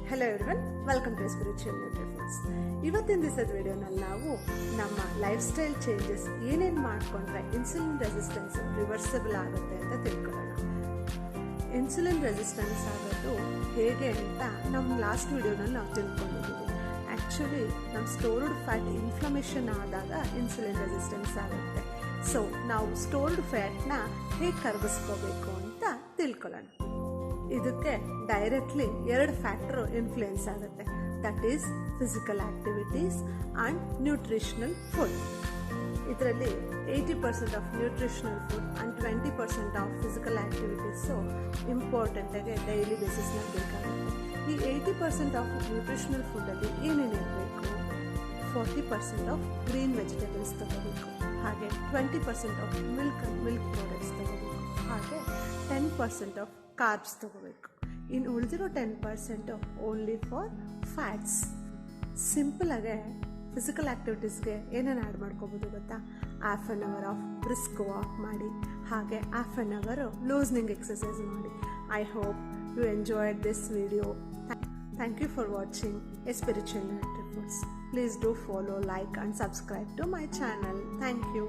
Hello everyone, welcome to Spiritual Nutrifoods. ಇವತ್ತಿನ ದಿವಸದ ವಿಡಿಯೋನಲ್ಲಿ ನಾವು ನಮ್ಮ ಲೈಫ್ ಸ್ಟೈಲ್ ಚೇಂಜಸ್ ಏನೇನು ಮಾಡ್ಕೊಂಡ್ರೆ ಇನ್ಸುಲಿನ್ ರೆಸಿಸ್ಟೆನ್ಸ್ ರಿವರ್ಸಿಬಲ್ ಆಗುತ್ತೆ ಅಂತ ತಿಳ್ಕೊಳ್ಳೋಣ. ಇನ್ಸುಲಿನ್ ರೆಸಿಸ್ಟೆನ್ಸ್ ಆಗೋದು ಹೇಗೆ ಅಂತ ನಮ್ಮ ಲಾಸ್ಟ್ ವಿಡಿಯೋನಲ್ಲಿ ನಾವು ತಿಳ್ಕೊಂಡಿದ್ದೀವಿ. ಆ್ಯಕ್ಚುಲಿ ನಮ್ಮ ಸ್ಟೋರ್ಡ್ ಫ್ಯಾಟ್ ಇನ್ಫ್ಲಮೇಷನ್ ಆದಾಗ ಇನ್ಸುಲಿನ್ ರೆಸಿಸ್ಟೆನ್ಸ್ ಆಗುತ್ತೆ. ಸೊ ನಾವು ಸ್ಟೋರ್ಡ್ ಫ್ಯಾಟ್ನ ಹೇಗೆ ಕರಗಿಸ್ಕೋಬೇಕು ಅಂತ ತಿಳ್ಕೊಳ್ಳೋಣ. ಇದಕ್ಕೆ ಡೈರೆಕ್ಟ್ಲಿ ಎರಡು ಫ್ಯಾಕ್ಟರ್ ಇನ್ಫ್ಲುಯೆನ್ಸ್ ಆಗುತ್ತೆ. That is physical activities and nutritional food. ಇದರಲ್ಲಿ 80% of nutritional food and 20% of physical activities ಇಂಪಾರ್ಟೆಂಟಾಗಿ ಡೈಲಿ ಬೇಸಿಸ್ನಲ್ಲಿ ಬೇಕಾಗುತ್ತೆ. ಈ 80% ಆಫ್ ನ್ಯೂಟ್ರಿಷನಲ್ ಫುಡ್ಡಲ್ಲಿ ಏನೇನು ಇರಬೇಕು? 40% ಆಫ್ ಗ್ರೀನ್ ವೆಜಿಟೇಬಲ್ಸ್ ತಗೋಬೇಕು, ಹಾಗೆ 20% ಆಫ್ ಮಿಲ್ಕ್ ಪ್ರಾಡಕ್ಟ್ಸ್ ತಗೋಬೇಕು, ಹಾಗೆ 10% ಆಫ್ ಕಾರ್ಬ್ಸ್ ತಗೋಬೇಕು. ಇನ್ನು ಉಳಿದಿರೋ 10% ಓನ್ಲಿ ಫಾರ್ ಫ್ಯಾಟ್ಸ್. ಸಿಂಪಲ್ ಆಗಿ ಫಿಸಿಕಲ್ ಆಕ್ಟಿವಿಟೀಸ್ಗೆ ಏನೇನು ಆ್ಯಡ್ ಮಾಡ್ಕೋಬೋದು ಗೊತ್ತಾ? Half an hour of brisk walk ಮಾಡಿ, ಹಾಗೆ half an hour loosening exercise ಮಾಡಿ. I hope you enjoyed this video. Thank you for watching a Spiritual Nutrifoods. Please do follow, like and subscribe to my channel. Thank you.